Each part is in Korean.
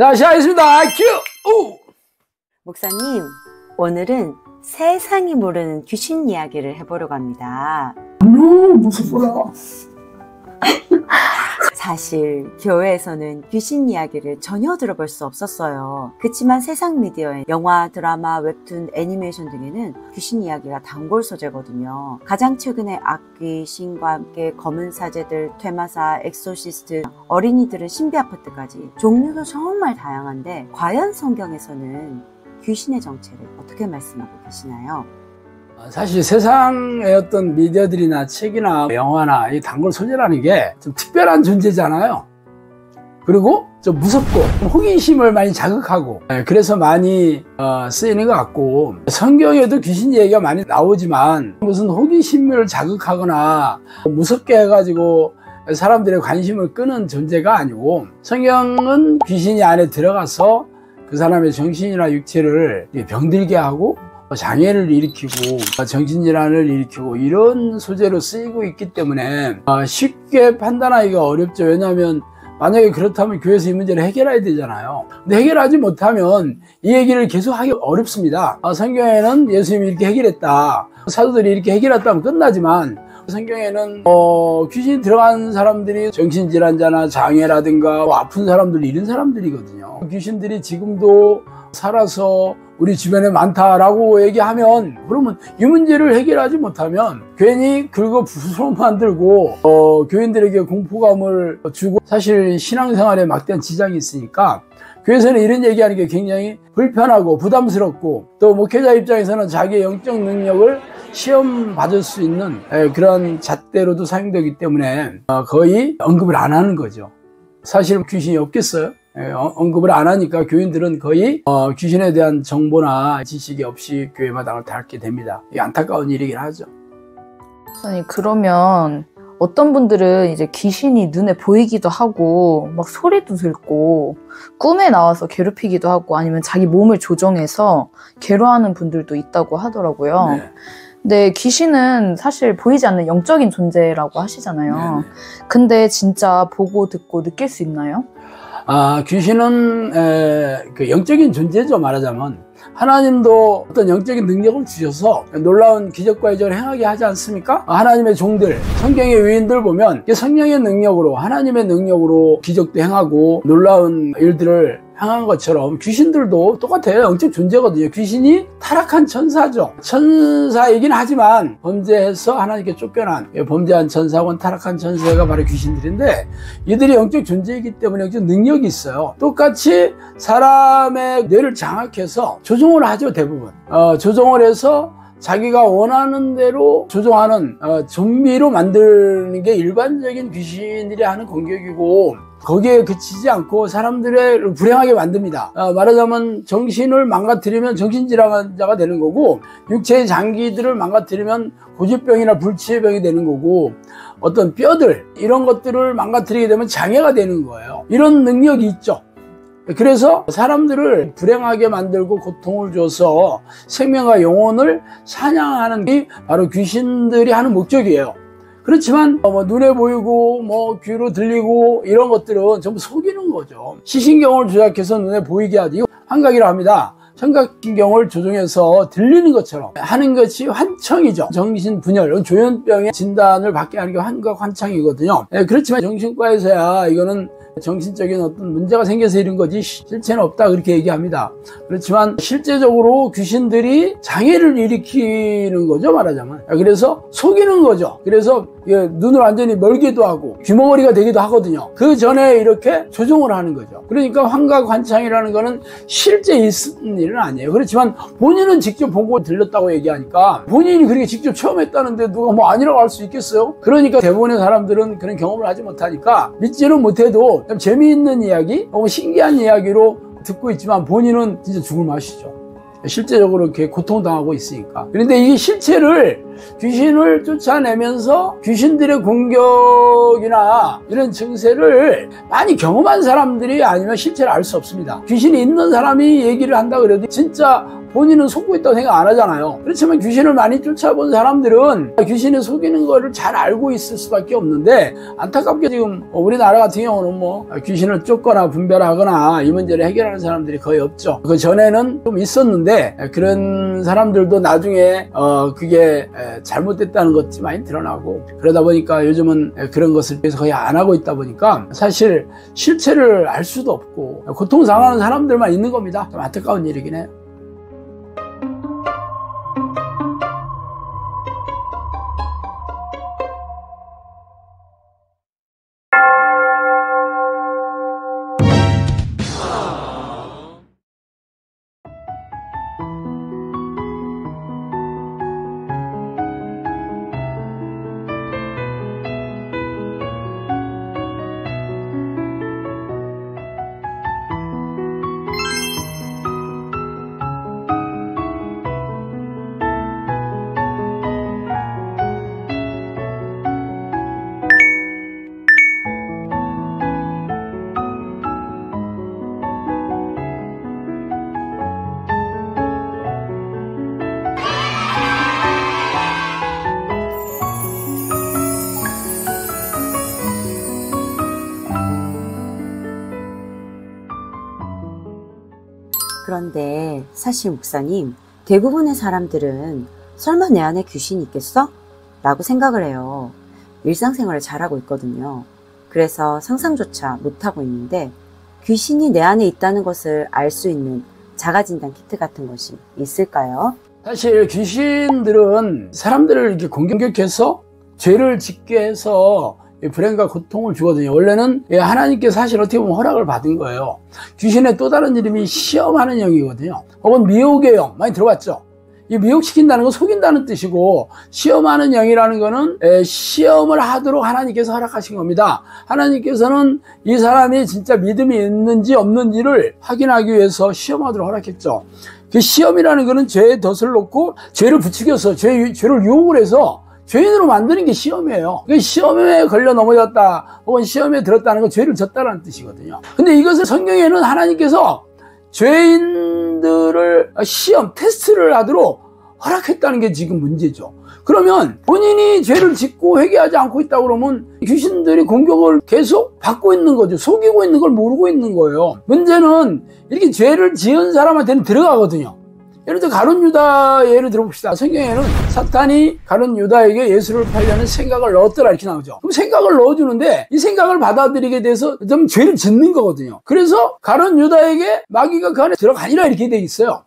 자, 시작하겠습니다. 큐! 오! 목사님, 오늘은 세상이 모르는 귀신 이야기를 해보려고 합니다. 무섭구나. 사실 교회에서는 귀신 이야기를 전혀 들어볼 수 없었어요. 그치만 세상 미디어에 영화, 드라마, 웹툰, 애니메이션 등에는 귀신 이야기가 단골 소재거든요. 가장 최근에 악귀, 신과 함께 검은 사제들, 퇴마사, 엑소시스트, 어린이들은 신비 아파트까지 종류도 정말 다양한데 과연 성경에서는 귀신의 정체를 어떻게 말씀하고 계시나요? 사실 세상의 어떤 미디어들이나 책이나 영화나 이 단골 소재라는 게 좀 특별한 존재잖아요. 그리고 좀 무섭고 호기심을 많이 자극하고, 그래서 많이 쓰이는 것 같고, 성경에도 귀신 얘기가 많이 나오지만 무슨 호기심을 자극하거나 무섭게 해가지고 사람들의 관심을 끄는 존재가 아니고, 성경은 귀신이 안에 들어가서 그 사람의 정신이나 육체를 병들게 하고 장애를 일으키고 정신질환을 일으키고 이런 소재로 쓰이고 있기 때문에 쉽게 판단하기가 어렵죠. 왜냐하면 만약에 그렇다면 교회에서 이 문제를 해결해야 되잖아요. 근데 해결하지 못하면 이 얘기를 계속 하기 어렵습니다. 성경에는 예수님이 이렇게 해결했다, 사도들이 이렇게 해결했다면 끝나지만, 성경에는 귀신이 들어간 사람들이 정신질환자나 장애라든가 아픈 사람들, 이런 사람들이거든요. 귀신들이 지금도 살아서 우리 주변에 많다라고 얘기하면, 그러면 이 문제를 해결하지 못하면 괜히 긁어 부스럼 만들고 교인들에게 공포감을 주고, 사실 신앙생활에 막대한 지장이 있으니까 교회에서는 이런 얘기하는 게 굉장히 불편하고 부담스럽고, 또 목회자 입장에서는 자기의 영적 능력을 시험 받을 수 있는 그런 잣대로도 사용되기 때문에 거의 언급을 안 하는 거죠. 사실 귀신이 없겠어요? 언급을 안 하니까 교인들은 거의 귀신에 대한 정보나 지식이 없이 교회 마당을 닳게 됩니다. 이게 안타까운 일이긴 하죠. 목사님, 그러면 어떤 분들은 이제 귀신이 눈에 보이기도 하고 막 소리도 듣고 꿈에 나와서 괴롭히기도 하고 아니면 자기 몸을 조정해서 괴로워하는 분들도 있다고 하더라고요. 네. 근데 귀신은 사실 보이지 않는 영적인 존재라고 하시잖아요. 네네. 근데 진짜 보고 듣고 느낄 수 있나요? 귀신은 그 영적인 존재죠. 말하자면 하나님도 어떤 영적인 능력을 주셔서 놀라운 기적과 이적을 행하게 하지 않습니까? 하나님의 종들, 성경의 위인들 보면 성령의 능력으로, 하나님의 능력으로 기적도 행하고 놀라운 일들을 행한 것처럼 귀신들도 똑같아요. 영적 존재거든요. 귀신이 타락한 천사죠. 천사이긴 하지만 범죄해서 하나님께 쫓겨난 범죄한 천사하고는 타락한 천사가 바로 귀신들인데, 이들이 영적 존재이기 때문에 영적 능력이 있어요. 똑같이 사람의 뇌를 장악해서 조종을 하죠. 대부분 조종을 해서 자기가 원하는 대로 조종하는 좀비로 만드는 게 일반적인 귀신들이 하는 공격이고, 거기에 그치지 않고 사람들을 불행하게 만듭니다. 말하자면 정신을 망가뜨리면 정신질환자가 되는 거고, 육체의 장기들을 망가뜨리면 고질병이나 불치병이 되는 거고, 어떤 뼈들 이런 것들을 망가뜨리게 되면 장애가 되는 거예요. 이런 능력이 있죠. 그래서 사람들을 불행하게 만들고 고통을 줘서 생명과 영혼을 사냥하는 게 바로 귀신들이 하는 목적이에요. 그렇지만 눈에 보이고 귀로 들리고 이런 것들은 전부 속이는 거죠. 시신경을 조작해서 눈에 보이게 하지, 환각이라고 합니다. 청각신경을 조종해서 들리는 것처럼 하는 것이 환청이죠. 정신분열, 조현병의 진단을 받게 하는 게 환각, 환청이거든요. 그렇지만 정신과에서야 이거는 정신적인 어떤 문제가 생겨서 이런 거지 실체는 없다, 그렇게 얘기합니다. 그렇지만 실제적으로 귀신들이 장애를 일으키는 거죠, 말하자면. 그래서 속이는 거죠. 그래서 눈을 완전히 멀기도 하고 귀머거리가 되기도 하거든요. 그 전에 이렇게 조종을 하는 거죠. 그러니까 환각, 환청이라는 거는 실제 있는 일은 아니에요. 그렇지만 본인은 직접 보고 들렸다고 얘기하니까, 본인이 그렇게 직접 체험했다는데 누가 아니라고 할 수 있겠어요? 그러니까 대부분의 사람들은 그런 경험을 하지 못하니까 믿지는 못해도 좀 재미있는 이야기, 너무 신기한 이야기로 듣고 있지만 본인은 진짜 죽을 맛이죠. 실제적으로 이렇게 고통당하고 있으니까. 그런데 이 실체를, 귀신을 쫓아내면서 귀신들의 공격이나 이런 증세를 많이 경험한 사람들이 아니면 실체를 알 수 없습니다. 귀신이 있는 사람이 얘기를 한다 그래도 진짜 본인은 속고 있다고 생각 안 하잖아요. 그렇지만 귀신을 많이 쫓아본 사람들은 귀신이 속이는 거를 잘 알고 있을 수밖에 없는데, 안타깝게 지금 우리나라 같은 경우는 뭐 귀신을 쫓거나 분별하거나 이 문제를 해결하는 사람들이 거의 없죠. 그 전에는 좀 있었는데 그런 사람들도 나중에 그게 잘못됐다는 것이 많이 드러나고, 그러다 보니까 요즘은 그런 것을 위해서 거의 안 하고 있다 보니까 사실 실체를 알 수도 없고 고통당하는 사람들만 있는 겁니다. 좀 안타까운 일이긴 해요. 그런데 사실 목사님, 대부분의 사람들은 설마 내 안에 귀신이 있겠어? 라고 생각을 해요. 일상생활을 잘하고 있거든요. 그래서 상상조차 못하고 있는데, 귀신이 내 안에 있다는 것을 알 수 있는 자가진단 키트 같은 것이 있을까요? 사실 귀신들은 사람들을 이렇게 공격해서 죄를 짓게 해서 불행과 고통을 주거든요. 원래는 하나님께서 사실 어떻게 보면 허락을 받은 거예요. 귀신의 또 다른 이름이 시험하는 영이거든요. 혹은 미혹의 영, 많이 들어봤죠? 이 미혹시킨다는 건 속인다는 뜻이고, 시험하는 영이라는 거는 시험을 하도록 하나님께서 허락하신 겁니다. 하나님께서는 이 사람이 진짜 믿음이 있는지 없는지를 확인하기 위해서 시험하도록 허락했죠. 그 시험이라는 거는 죄에 덫을 놓고 죄를 부추겨서 죄를 유혹을 해서 죄인으로 만드는 게 시험이에요. 시험에 걸려 넘어졌다 혹은 시험에 들었다는 건 죄를 졌다는 뜻이거든요. 근데 이것을 성경에는 하나님께서 죄인들을 시험, 테스트를 하도록 허락했다는 게 지금 문제죠. 그러면 본인이 죄를 짓고 회개하지 않고 있다 그러면 귀신들이 공격을 계속 받고 있는 거죠. 속이고 있는 걸 모르고 있는 거예요. 문제는 이렇게 죄를 지은 사람한테는 들어가거든요. 예를 들어 가룟 유다 예를 들어봅시다. 성경에는 사탄이 가룟 유다에게 예수를 팔려는 생각을 넣었더라 이렇게 나오죠. 그럼 생각을 넣어주는데 이 생각을 받아들이게 돼서 좀 죄를 짓는 거거든요. 그래서 가룟 유다에게 마귀가 그 안에 들어가니라 이렇게 돼 있어요.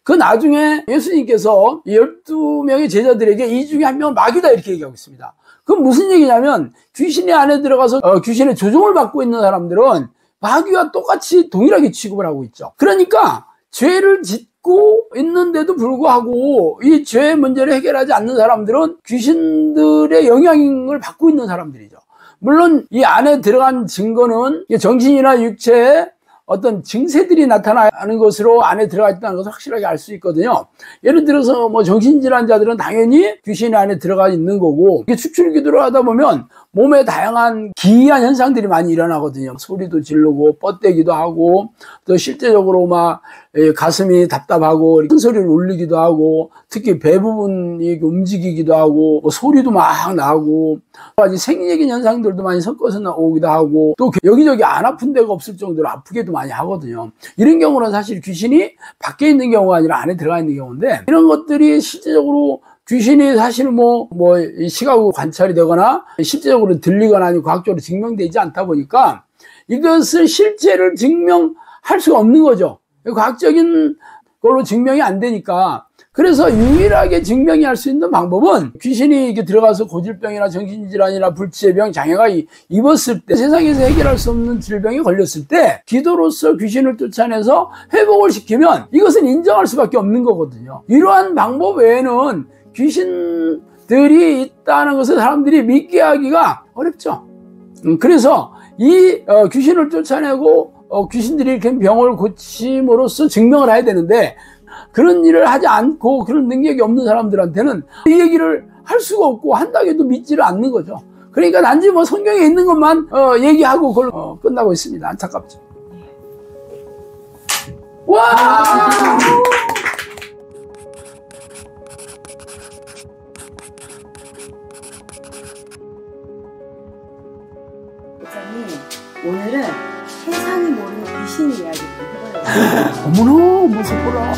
그 나중에 예수님께서 12명의 제자들에게 이 중에 한 명은 마귀다 이렇게 얘기하고 있습니다. 그건 무슨 얘기냐면 귀신이 안에 들어가서 귀신의 조종을 받고 있는 사람들은 마귀와 똑같이 동일하게 취급을 하고 있죠. 그러니까 죄를 짓고 있는데도 불구하고 이 죄의 문제를 해결하지 않는 사람들은 귀신들의 영향을 받고 있는 사람들이죠. 물론 이 안에 들어간 증거는 정신이나 육체에 어떤 증세들이 나타나는 것으로 안에 들어가 있다는 것을 확실하게 알 수 있거든요. 예를 들어서 뭐 정신질환자들은 당연히 귀신이 안에 들어가 있는 거고, 이게 축출기도를 하다 보면 몸에 다양한 기이한 현상들이 많이 일어나거든요. 소리도 지르고 뻗대기도 하고, 또 실제적으로 막 가슴이 답답하고 큰 소리를 울리기도 하고, 특히 배 부분이 움직이기도 하고, 소리도 막 나고, 여러 가지 생리적인 현상들도 많이 섞어서 나오기도 하고, 또 여기저기 안 아픈 데가 없을 정도로 아프게도 많이 하거든요. 이런 경우는 사실 귀신이 밖에 있는 경우가 아니라 안에 들어가 있는 경우인데, 이런 것들이 실제적으로 귀신이 사실 시각으로 관찰이 되거나 실제적으로 들리거나 아니면 과학적으로 증명되지 않다 보니까 이것을 실체를 증명할 수가 없는 거죠. 과학적인 걸로 증명이 안 되니까. 그래서 유일하게 증명이 할 수 있는 방법은 귀신이 이렇게 들어가서 고질병이나 정신질환이나 불치의 병, 장애가 입었을 때, 세상에서 해결할 수 없는 질병이 걸렸을 때 기도로서 귀신을 쫓아내서 회복을 시키면 이것은 인정할 수밖에 없는 거거든요. 이러한 방법 외에는 귀신들이 있다는 것을 사람들이 믿게 하기가 어렵죠. 그래서 이 귀신을 쫓아내고 귀신들이 이렇게 병을 고침으로써 증명을 해야 되는데, 그런 일을 하지 않고 그런 능력이 없는 사람들한테는 이 얘기를 할 수가 없고 한다고 해도 믿지를 않는 거죠. 그러니까 단지 성경에 있는 것만 얘기하고 그걸로 끝나고 있습니다. 안타깝죠. 와! 오늘은 세상이 모르는 귀신 이야기를 해봐요. 어머나 무섭구나.